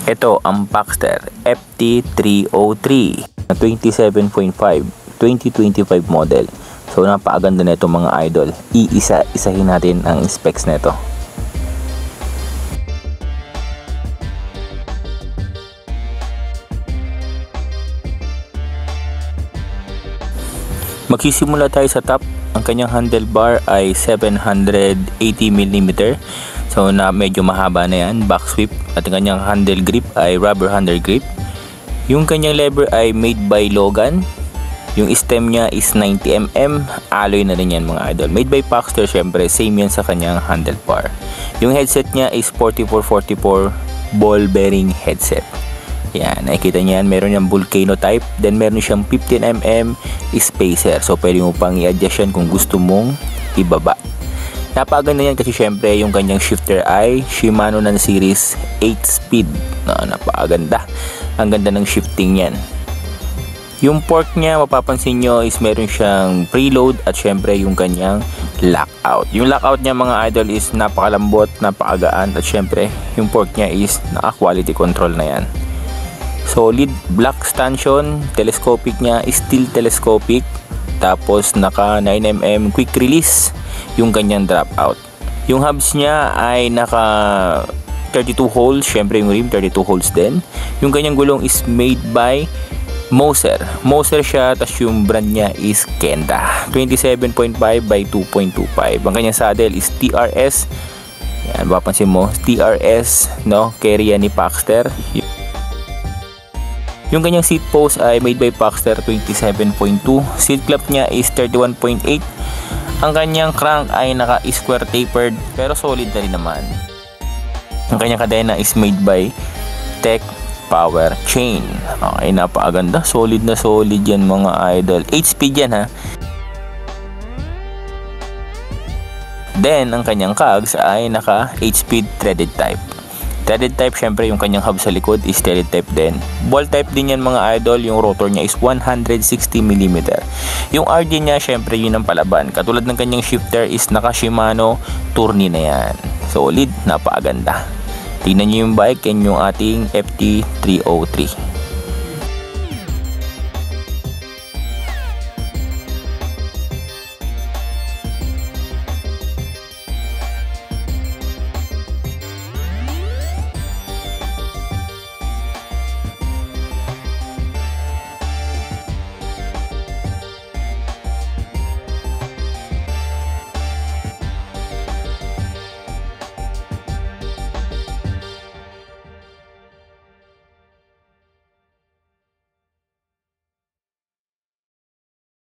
Ito ang Paxter FT303 na 27.5 2025 model. So napakaganda na ito mga idol. Iisa-isahin natin ang specs nito. Magsisimula tayo sa top. Ang kanyang handlebar ay 780mm. So na medyo mahaba na yan, back sweep. At ang kanyang handle grip ay rubber handle grip. Yung kanyang lever ay made by Logan. Yung stem niya is 90mm, alloy na rin yan mga idol. Made by Paxter, syempre same yan sa kanyang handlebar. Yung headset niya is 4444 ball bearing headset. Yan, nakikita niyan, meron yung volcano type, then meron siyang 15mm spacer. So pwede mo pang i-adjust yan kung gusto mong ibaba. Napakaganda yan kasi syempre yung kanyang shifter ay Shimano ng series 8-speed. Napakaganda. Ang ganda ng shifting yan. Yung fork niya, mapapansin nyo is meron siyang preload at syempre yung kanyang lockout. Yung lockout niya mga idol is napakalambot, napakagaan at syempre yung fork niya is naka-quality control na yan. Solid black stanchion, telescopic niya is still telescopic. Tapos naka 9mm quick release yung kanyang dropout. Yung hubs niya ay naka 32 holes, syempre yung rim 32 holes din. Yung kanyang gulong is made by Moser. Moser siya, tas yung brand niya is Kenda. 27.5 by 2.25. Ang kanyang saddle is TRS. Yan, mapapansin mo, TRS, no? Carry yan ni Paxter. Yung kanyang seat post ay made by Paxter, 27.2. Seat clamp niya is 31.8. Ang kanyang crank ay naka-square tapered pero solid na rin naman. Ang kanyang kadena is made by Tech Power Chain. Okay, napakaganda. Solid na solid yan mga idol. 8-speed yan ha. Then, ang kanyang cogs ay naka 8-speed threaded type. Threaded type, syempre yung kanyang hub sa likod is threaded type din. Ball type din yan mga idol. Yung rotor niya is 160mm. Yung RD niya, syempre yun ang palaban. Katulad ng kanyang shifter is naka Shimano Tourney na yan. Solid, napakaganda. Tingnan nyo yung bike and yung ating FT303.